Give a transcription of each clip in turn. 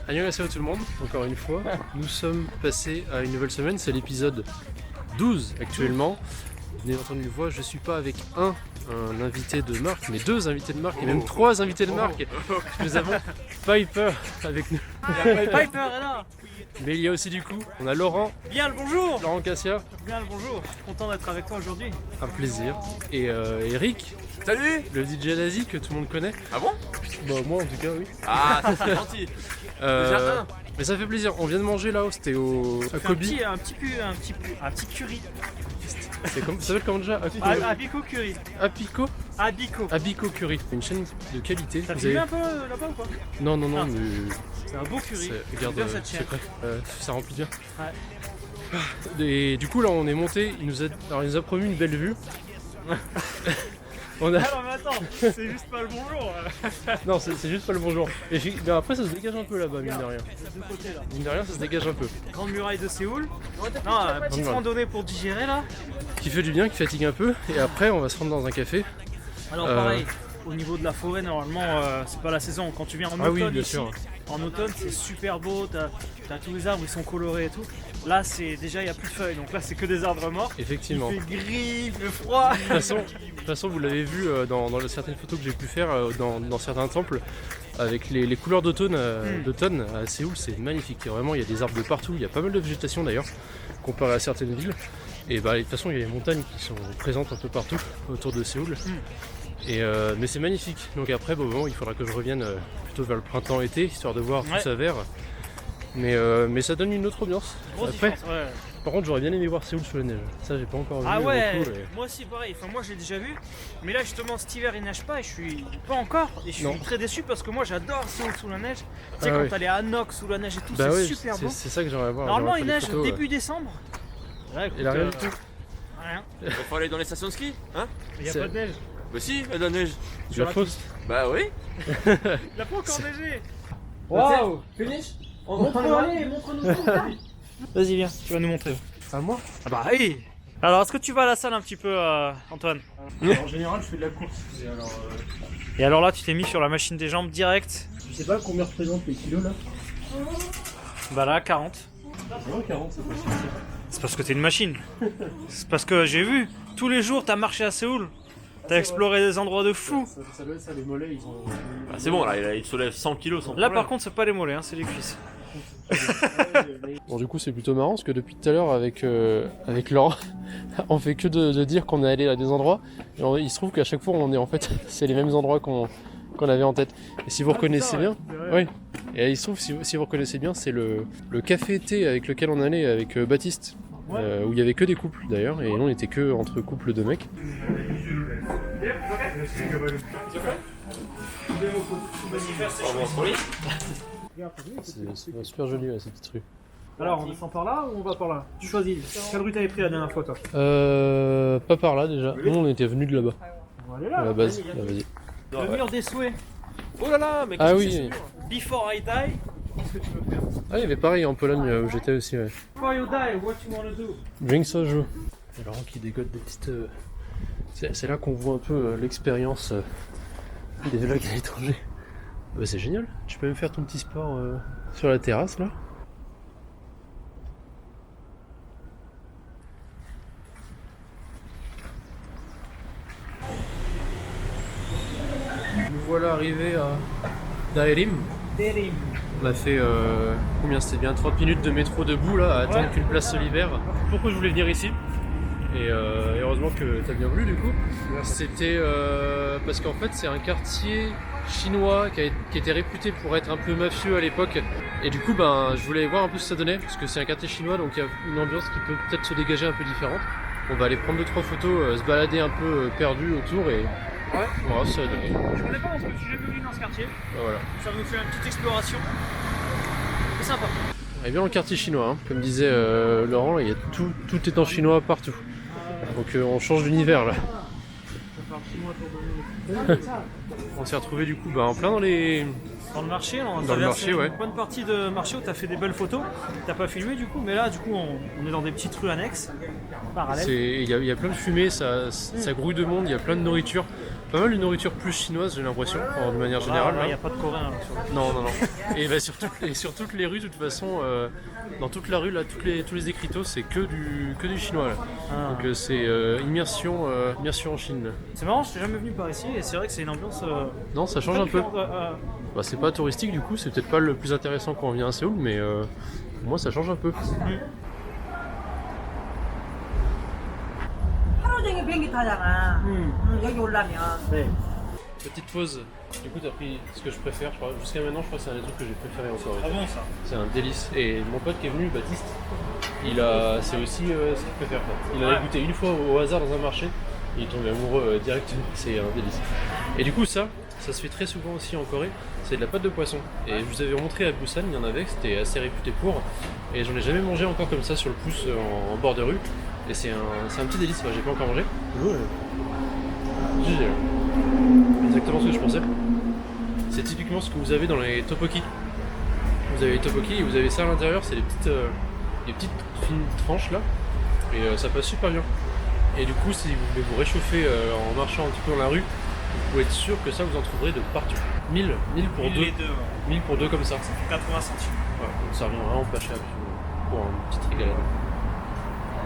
Annyeonghaseyo tout le monde, encore une fois, nous sommes passés à une nouvelle semaine, c'est l'épisode 12 actuellement. Vous avez entendu une voix, je suis pas avec un invité de marque, mais deux invités de marque et même trois invités de marque. Nous avons Piper avec nous. Piper est là. Mais il y a aussi du coup, on a Laurent. Bien le bonjour. Laurent Cassia. Bien le bonjour. Content d'être avec toi aujourd'hui. Un plaisir. Et Eric. Salut. Le DJ d'Asie que tout le monde connaît. Ah bon? Bah moi en tout cas oui. Ah ça c'est gentil. Déjà un. Mais ça fait plaisir, on vient de manger là-haut, c'était à Kobe. Un petit curry. Ça s'appelle comment déjà? Abico curry. Apico? Abico Curry. Une chaîne de qualité. T'as filmé un peu là-bas ou quoi? Non, Ah. mais... C'est un beau curry. Regarde, bien cette chaîne. secret. Ça remplit bien. Ouais. Et du coup là on est monté, il nous a promis une belle vue. On a... Ah non mais attends, c'est juste pas le bonjour. Non, c'est juste pas le bonjour. Mais après ça se dégage un peu là-bas, mine de rien. De côté là. Mine de rien, ça se dégage un peu. Grande muraille de Séoul. Non, petite randonnée pour digérer là. Qui fait du bien, qui fatigue un peu. Et après on va se rendre dans un café. Alors pareil, au niveau de la forêt normalement c'est pas la saison. Quand tu viens en Ah oui, automne bien ici, sûr. en automne c'est super beau, t'as tous les arbres, ils sont colorés et tout. Là c'est déjà il n'y a plus de feuilles, donc là c'est que des arbres morts. Effectivement. Il fait gris, il fait froid. De toute façon, vous l'avez vu dans certaines photos que j'ai pu faire dans certains temples, avec les couleurs d'automne à Séoul, c'est magnifique. Vraiment, il y a des arbres de partout, il y a pas mal de végétation d'ailleurs, comparé à certaines villes. Et bah, de toute façon, il y a les montagnes qui sont présentes un peu partout autour de Séoul. Mais c'est magnifique. Donc après, bon, il faudra que je revienne plutôt vers le printemps-été, histoire de voir tout ça vert. Mais ça donne une autre ambiance. Après, par contre, j'aurais bien aimé voir Séoul sous la neige. Ça, j'ai pas encore vu. Ah ouais, beaucoup, moi aussi pareil. Enfin, moi j'ai déjà vu. Mais là, justement, cet hiver il neige pas et je suis pas encore. Et je suis très déçu parce que moi j'adore Séoul sous la neige. Tu sais, quand t'as les Anoks sous la neige et tout, bah c'est oui, super beau. C'est ça que j'aimerais voir. Normalement, il neige début décembre. Ouais, et la rien du tout. Rien. Il faut aller dans les stations de ski, hein? Il y a pas de neige. Bah si, il y a de la neige. Tu la fausse? Bah oui. Il a pas encore neigé. Waouh! Finish? Montre-nous tout. Vas-y, viens, tu vas nous montrer. À moi? Ah bah oui. Alors, est-ce que tu vas à la salle un petit peu, Antoine? En général, je fais de la course. Et alors là, tu t'es mis sur la machine des jambes direct. Je sais pas combien représentent les kilos là. Bah là, 40. Non, 40, c'est possible. C'est parce que t'es une machine. C'est parce que j'ai vu, tous les jours t'as marché à Séoul. T'as exploré des endroits de fou. Ça doit être ça, les mollets ils ont. Bah, c'est bon, là il soulève 100 kilos sans Là problème. par contre c'est pas les mollets, hein, c'est les cuisses. Bon, du coup, c'est plutôt marrant parce que depuis tout à l'heure, avec Laurent, on fait que de dire qu'on est allé à des endroits. Et il se trouve qu'à chaque fois, on est en fait, c'est les mêmes endroits qu'on avait en tête. Et si vous reconnaissez bien, oui. Et il se trouve, si vous reconnaissez bien, c'est le café-thé avec lequel on allait avec Baptiste. Où il y avait que des couples d'ailleurs, et nous on était que entre couples de mecs. C'est super joli là, cette petite rue. Alors on descend par là ou on va par là? Tu choisis. Quelle rue t'avais pris la dernière fois toi? Pas par là déjà. Nous on était venus de là-bas. On va aller là. À la base. Là, vas-y. Le mur des souhaits. Oh là là, mais Ah qu'est-ce que oui. c'est? Before I die. Qu'est-ce que tu veux faire? Ah, il y avait pareil en Pologne où j'étais aussi. Ouais. Before you die, what you wanna do? Drink soju. Et Laurent qui dégote des petites. C'est là qu'on voit un peu l'expérience des vlogs à l'étranger. Bah, c'est génial. Tu peux même faire ton petit sport sur la terrasse là. Nous voilà arrivés à Daerim. On a fait combien c'était bien 30 minutes de métro debout là à attendre qu'une place se libère. Pourquoi je voulais venir ici? Et heureusement que t'as bien voulu du coup. C'était parce qu'en fait c'est un quartier chinois qui était réputé pour être un peu mafieux à l'époque. Et du coup je voulais voir un peu ce que ça donnait parce que c'est un quartier chinois donc il y a une ambiance qui peut peut-être se dégager un peu différente. On va aller prendre 2-3 photos, se balader un peu perdu autour et on va se donner. Je connais pas parce que je suis jamais venu dans ce quartier. Voilà. Ça va nous faire une petite exploration. C'est sympa. On est bien dans le quartier chinois, hein. Comme disait Laurent, il y a tout est en chinois partout. Donc on change d'univers là. On s'est retrouvé du coup en plein dans les Dans le marché, on a le traversé marché, ouais. une bonne partie de marché où tu as fait des belles photos. T'as pas filmé du coup, mais là du coup on est dans des petites rues annexes, parallèles. Il y a plein de fumée, ça grouille de monde, il y a plein de nourriture. Pas mal de nourriture plus chinoise, j'ai l'impression, de manière générale. Il n'y a pas de coréen là, sur le... Non. Et bah, sur toutes les rues, de toute façon, dans toute la rue, là, tous les écriteaux, c'est que du chinois. Là. Donc c'est immersion en Chine. Là. C'est marrant, je suis jamais venu par ici et c'est vrai que c'est une ambiance. Non, ça change un peu. Bah, c'est pas touristique du coup, c'est peut-être pas le plus intéressant quand on vient à Séoul, mais pour moi ça change un peu. 하루 종일 비행기 타잖아. 여기 올라면. 네. Petite pause. Du coup, t'as pris ce que je préfère. Je crois. Jusqu'à maintenant, je crois que c'est un des trucs que j'ai préféré en soirée. Ah bon ça. C'est un délice. Et mon pote qui est venu, Baptiste, c'est aussi ce qu'il préfère. Il en a goûté une fois au hasard dans un marché. Il est tombé amoureux directement. C'est un délice. Et du coup, ça se fait très souvent aussi en Corée. C'est de la pâte de poisson. Et je vous avais montré à Busan, il y en avait, c'était assez réputé pour. Et j'en ai jamais mangé encore comme ça sur le pouce en bord de rue. Et c'est un petit délice. J'ai pas encore mangé. Exactement ce que je pensais. C'est typiquement ce que vous avez dans les tteokbokki. Vous avez les tteokbokki et vous avez ça à l'intérieur, c'est des petites fines tranches là. Et ça passe super bien. Et du coup, si vous voulez vous réchauffer en marchant un petit peu dans la rue, vous pouvez être sûr que ça vous en trouverez de partout. 1000 pour deux. 1000 pour deux comme ça. Ça fait 80 centimes. Ouais, donc ça revient vraiment pas cher pour une petite régalade.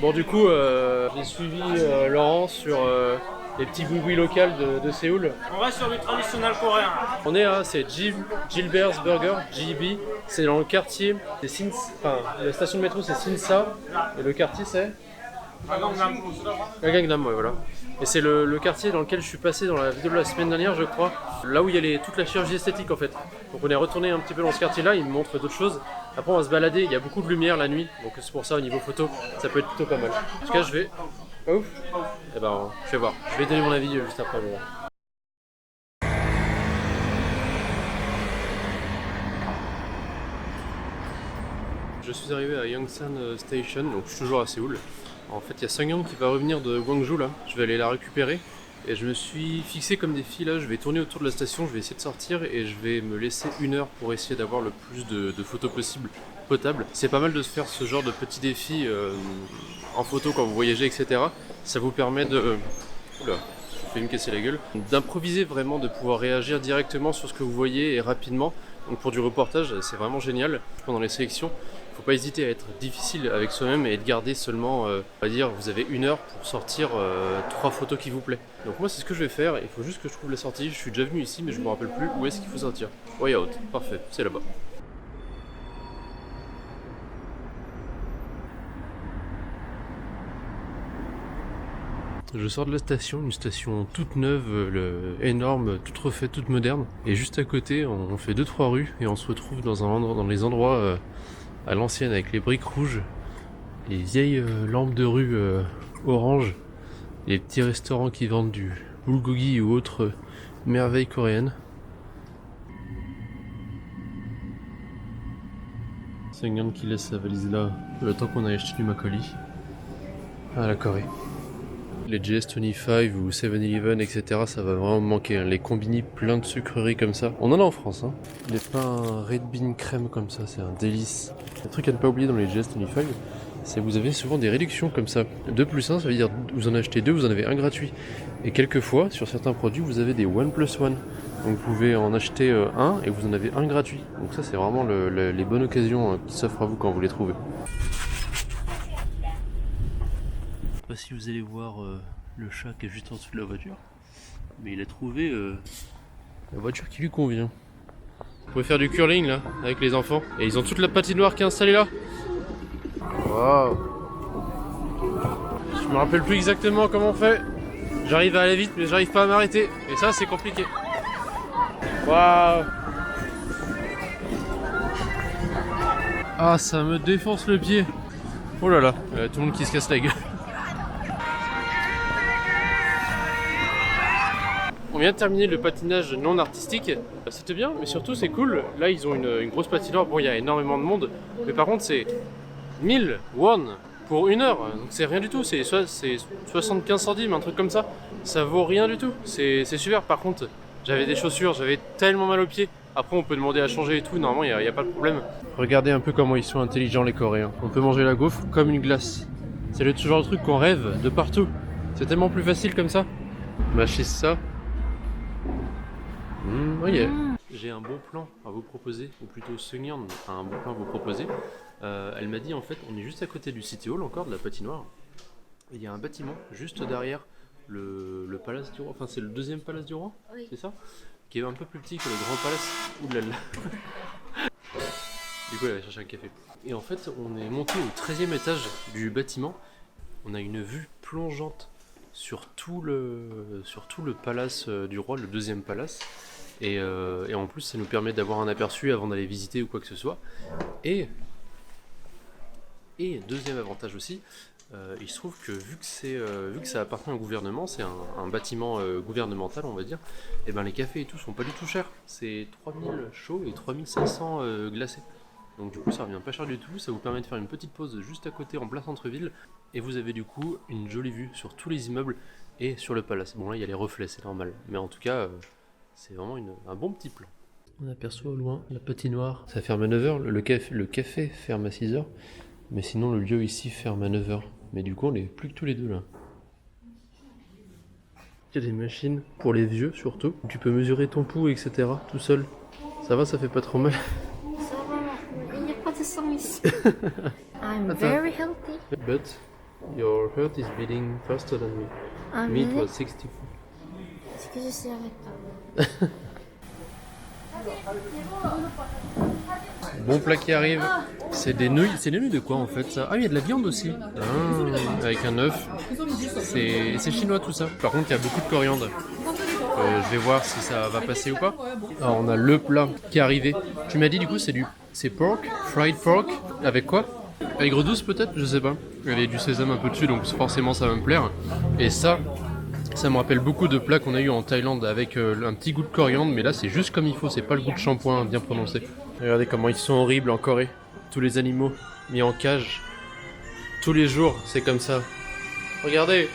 Bon, du coup, j'ai suivi Laurent sur les petits boui-boui locales de Séoul. On reste sur du traditionnel coréen. On est à, c'est Gilbert's Burger, JB. C'est dans le quartier, la station de métro c'est Sinsa et le quartier c'est Gangnam, ouais, voilà. Et c'est le quartier dans lequel je suis passé dans la vidéo de la semaine dernière, je crois. Là où il y a toute la chirurgie esthétique en fait. Donc on est retourné un petit peu dans ce quartier-là, il me montre d'autres choses. Après on va se balader, il y a beaucoup de lumière la nuit, donc c'est pour ça au niveau photo, ça peut être plutôt pas mal. En tout cas je vais... Pas ouf. Eh ben je vais voir, je vais donner mon avis juste après. Voilà. Je suis arrivé à Yongsan Station, donc je suis toujours à Séoul. En fait, il y a Sungyeon qui va revenir de Gwangju là. Je vais aller la récupérer. Et je me suis fixé comme défi là, je vais tourner autour de la station, je vais essayer de sortir et je vais me laisser 1 heure pour essayer d'avoir le plus de photos possible potables. C'est pas mal de se faire ce genre de petits défis en photo quand vous voyagez, etc. Ça vous permet de... Oula, je vais me casser la gueule. D'improviser vraiment, de pouvoir réagir directement sur ce que vous voyez et rapidement. Donc pour du reportage, c'est vraiment génial. Pendant les sélections, faut pas hésiter à être difficile avec soi-même et de garder seulement, on va dire, vous avez 1 heure pour sortir 3 photos qui vous plaît. Donc moi c'est ce que je vais faire, il faut juste que je trouve la sortie. Je suis déjà venu ici mais je me rappelle plus où est-ce qu'il faut sortir. Way out, parfait, c'est là-bas. Je sors de la station, une station toute neuve, énorme, toute refaite, toute moderne. Et juste à côté, on fait 2-3 rues et on se retrouve dans les endroits à l'ancienne avec les briques rouges, les vieilles lampes de rue orange, les petits restaurants qui vendent du bulgogi ou autres merveilles coréennes. Sungyeon qui laisse sa valise là le temps qu'on a acheté du makgeolli à la Corée. Les GS25 ou 7-Eleven, etc., ça va vraiment me manquer. Les combini plein de sucreries comme ça. On en a en France, hein. Les pains Red Bean crème comme ça, c'est un délice. Un truc à ne pas oublier dans les GS25, c'est que vous avez souvent des réductions comme ça. 2+1, ça veut dire vous en achetez 2, vous en avez un gratuit. Et quelquefois, sur certains produits, vous avez des 1+1. Donc vous pouvez en acheter un et vous en avez un gratuit. Donc ça, c'est vraiment les bonnes occasions qui s'offrent à vous quand vous les trouvez. Je sais pas si vous allez voir le chat qui est juste en dessous de la voiture, mais il a trouvé la voiture qui lui convient. Vous pouvez faire du curling là avec les enfants et ils ont toute la patinoire qui est installée là. Waouh! Je me rappelle plus exactement comment on fait. J'arrive à aller vite mais j'arrive pas à m'arrêter et ça c'est compliqué. Waouh! Ah, ça me défonce le pied. Oh là là, tout le monde qui se casse la gueule. On vient de terminer le patinage non artistique, c'était bien, mais surtout c'est cool. Là ils ont une grosse patinoire, bon il y a énormément de monde, mais par contre c'est 1000 won pour 1 heure, donc c'est rien du tout, c'est 75 centimes, un truc comme ça. Ça vaut rien du tout, c'est super. Par contre j'avais des chaussures, j'avais tellement mal aux pieds. Après on peut demander à changer et tout, normalement il n'y a pas de problème. Regardez un peu comment ils sont intelligents les Coréens. On peut manger la gaufre comme une glace. C'est le genre de truc qu'on rêve de partout. C'est tellement plus facile comme ça. Mâcher ça. Oh yeah. J'ai un bon plan à vous proposer, ou plutôt Seungyeon a un bon plan à vous proposer. Elle m'a dit en fait, on est juste à côté du City Hall encore, de la patinoire. Et il y a un bâtiment juste derrière le Palace du Roi. Enfin c'est le deuxième Palace du Roi, oui. C'est ça? Qui est un peu plus petit que le Grand Palace. Oulala. Du coup elle va chercher un café. Et en fait on est monté au 13e étage du bâtiment. On a une vue plongeante sur tout le Palace du Roi, le deuxième Palace. Et en plus ça nous permet d'avoir un aperçu avant d'aller visiter ou quoi que ce soit. Et deuxième avantage aussi, il se trouve que vu que ça appartient au gouvernement, c'est un bâtiment gouvernemental on va dire, et ben les cafés et tout sont pas du tout chers. C'est 3000 chauds et 3500 glacés. Donc du coup ça revient pas cher du tout, ça vous permet de faire une petite pause juste à côté en plein centre-ville. Et vous avez du coup une jolie vue sur tous les immeubles et sur le palace. Bon là il y a les reflets, c'est normal, mais en tout cas... c'est vraiment un bon petit plan. On aperçoit au loin la patinoire. Ça ferme à 9h, le café ferme à 6h. Mais sinon le lieu ici ferme à 9h. Mais du coup on est plus que tous les deux là. Il y a des machines pour les vieux surtout. Tu peux mesurer ton pouls etc. tout seul. Ça va, ça fait pas trop mal. Ça va, il n'y a pas de sang ici. I'm very healthy. But your heart is beating faster than me. Me it was 64. Est-ce que je sais avec toi? Bon plat qui arrive, c'est des nouilles de quoi en fait ça? Ah il y a de la viande aussi, avec un œuf, c'est chinois tout ça. Par contre il y a beaucoup de coriandre, je vais voir si ça va passer ou pas. Alors on a le plat qui est arrivé, tu m'as dit du coup c'est pork, fried pork, avec quoi? Aigre douce peut-être, je sais pas. Il y avait du sésame un peu dessus donc forcément ça va me plaire. Et ça me rappelle beaucoup de plats qu'on a eu en Thaïlande avec un petit goût de coriandre, mais là c'est juste comme il faut, c'est pas le goût de shampoing bien prononcé. Regardez comment ils sont horribles en Corée, tous les animaux mis en cage, tous les jours c'est comme ça. Regardez.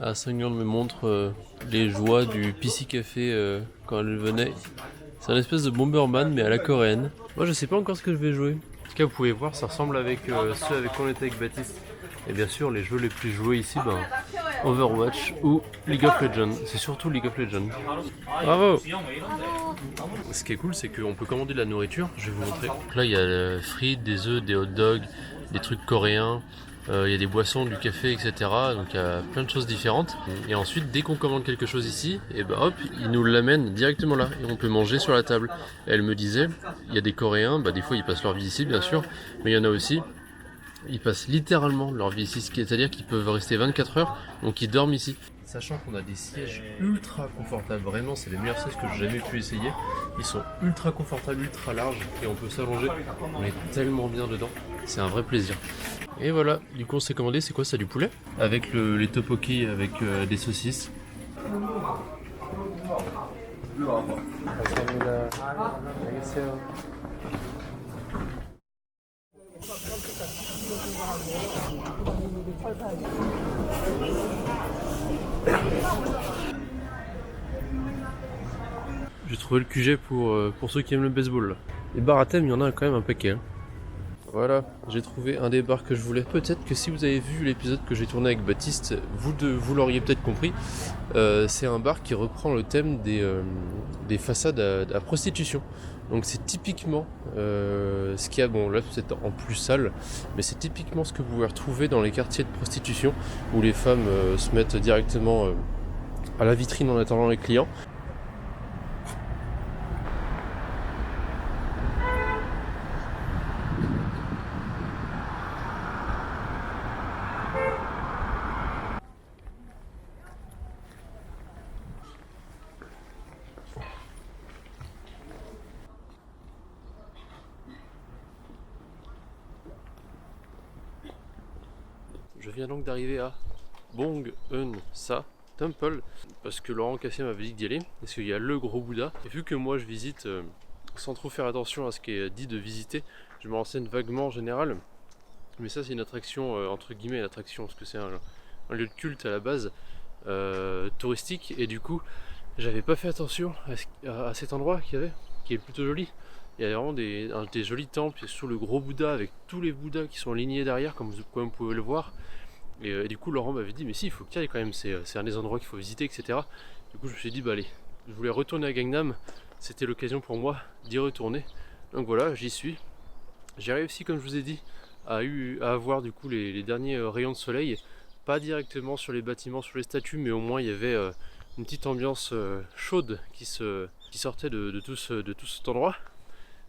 Ah, Seungyeon me montre les joies du PC Café quand elle venait. C'est un espèce de Bomberman mais à la coréenne. Moi je sais pas encore ce que je vais jouer. En tout cas vous pouvez voir ça ressemble avec ceux avec quoi on était avec Baptiste. Et bien sûr les jeux les plus joués ici, Overwatch ou League of Legends. C'est surtout League of Legends. Bravo. Ce qui est cool c'est qu'on peut commander de la nourriture, je vais vous montrer. Donc là il y a frites, des œufs, des hot dogs, des trucs coréens. Il y a des boissons, du café, etc. Donc il y a plein de choses différentes. Et ensuite, dès qu'on commande quelque chose ici, et hop, ils nous l'amènent directement là. Et on peut manger sur la table. Et elle me disait, il y a des Coréens, des fois ils passent leur vie ici, bien sûr. Mais il y en a aussi, ils passent littéralement leur vie ici. C'est-à-dire qu'ils peuvent rester 24 heures, donc ils dorment ici. Sachant qu'on a des sièges ultra confortables, vraiment c'est les meilleurs sièges que j'ai jamais pu essayer. Ils sont ultra confortables, ultra larges et on peut s'allonger. On est tellement bien dedans, c'est un vrai plaisir. Et voilà, du coup on s'est commandé, c'est quoi ça, du poulet? Avec les tteokbokki avec des saucisses. J'ai trouvé le QG pour ceux qui aiment le baseball là. Les bars à thème, il y en a quand même un paquet. Voilà, j'ai trouvé un des bars que je voulais. Peut-être que si vous avez vu l'épisode que j'ai tourné avec Baptiste, vous l'auriez peut-être compris. C'est un bar qui reprend le thème des façades à prostitution. Donc c'est typiquement ce qu'il y a, bon là c'est en plus sale, mais c'est typiquement ce que vous pouvez retrouver dans les quartiers de prostitution où les femmes se mettent directement à la vitrine en attendant les clients. Je viens donc d'arriver à Bong Eun Sa Temple parce que Laurent Cassier m'avait dit d'y aller parce qu'il y a le gros Bouddha. Et vu que moi je visite sans trop faire attention à ce qui est dit de visiter, je me renseigne vaguement en général. Mais ça c'est une attraction entre guillemets une attraction parce que c'est un lieu de culte à la base touristique et du coup j'avais pas fait attention à cet endroit qui est plutôt joli. Il y a vraiment des jolis temples, il y a surtout le gros Bouddha avec tous les Bouddhas qui sont alignés derrière comme vous pouvez le voir. Et du coup Laurent m'avait dit mais si il faut qu'il y aille quand même, c'est un des endroits qu'il faut visiter etc. Du coup je me suis dit bah allez, je voulais retourner à Gangnam, c'était l'occasion pour moi d'y retourner. Donc voilà, j'y suis. J'ai réussi comme je vous ai dit à avoir du coup les derniers rayons de soleil, pas directement sur les bâtiments, sur les statues, mais au moins il y avait une petite ambiance chaude qui sortait de tout cet endroit.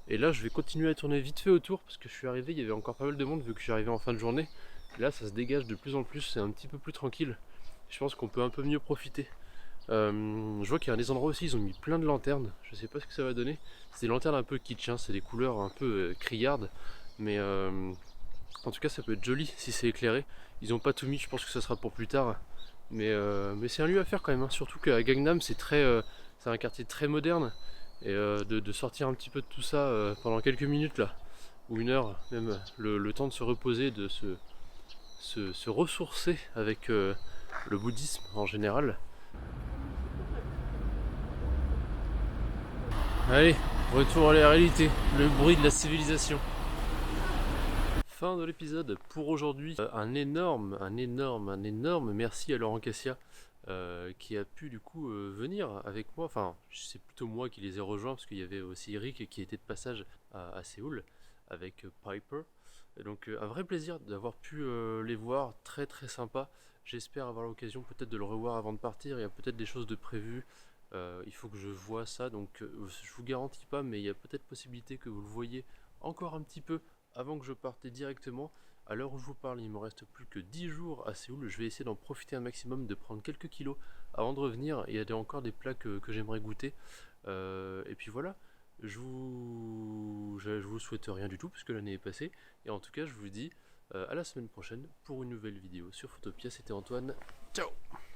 Et là je vais continuer à tourner vite fait autour parce que je suis arrivé, il y avait encore pas mal de monde vu que je suis arrivé en fin de journée. Là ça se dégage de plus en plus, c'est un petit peu plus tranquille. Je pense qu'on peut un peu mieux profiter. Je vois qu'il y a des endroits aussi, ils ont mis plein de lanternes. Je sais pas ce que ça va donner. C'est des lanternes un peu kitsch, hein, c'est des couleurs un peu criardes. Mais en tout cas ça peut être joli si c'est éclairé. Ils ont pas tout mis, je pense que ça sera pour plus tard. Mais c'est un lieu à faire quand même, hein. Surtout qu'à Gangnam c'est un quartier très moderne. Et de sortir un petit peu de tout ça pendant quelques minutes là, ou une heure même, le temps de se reposer, de se ressourcer avec le bouddhisme en général. Allez, retour à la réalité, le bruit de la civilisation. Fin de l'épisode pour aujourd'hui. Un énorme merci à Laurent Cassia qui a pu du coup venir avec moi. Enfin, c'est plutôt moi qui les ai rejoints parce qu'il y avait aussi Eric qui était de passage à Séoul avec Piper. Et donc un vrai plaisir d'avoir pu les voir, très sympa. J'espère avoir l'occasion peut-être de le revoir avant de partir. Il y a peut-être des choses de prévues. Il faut que je vois ça, donc je vous garantis pas, mais il y a peut-être possibilité que vous le voyez encore un petit peu avant que je parte directement. À l'heure où je vous parle, il me reste plus que 10 jours à Séoul. Je vais essayer d'en profiter un maximum, de prendre quelques kilos avant de revenir. Il y a encore des plats que j'aimerais goûter. Et puis voilà, je vous souhaite rien du tout puisque l'année est passée. Et en tout cas, je vous dis à la semaine prochaine pour une nouvelle vidéo sur Photopia. C'était Antoine. Ciao!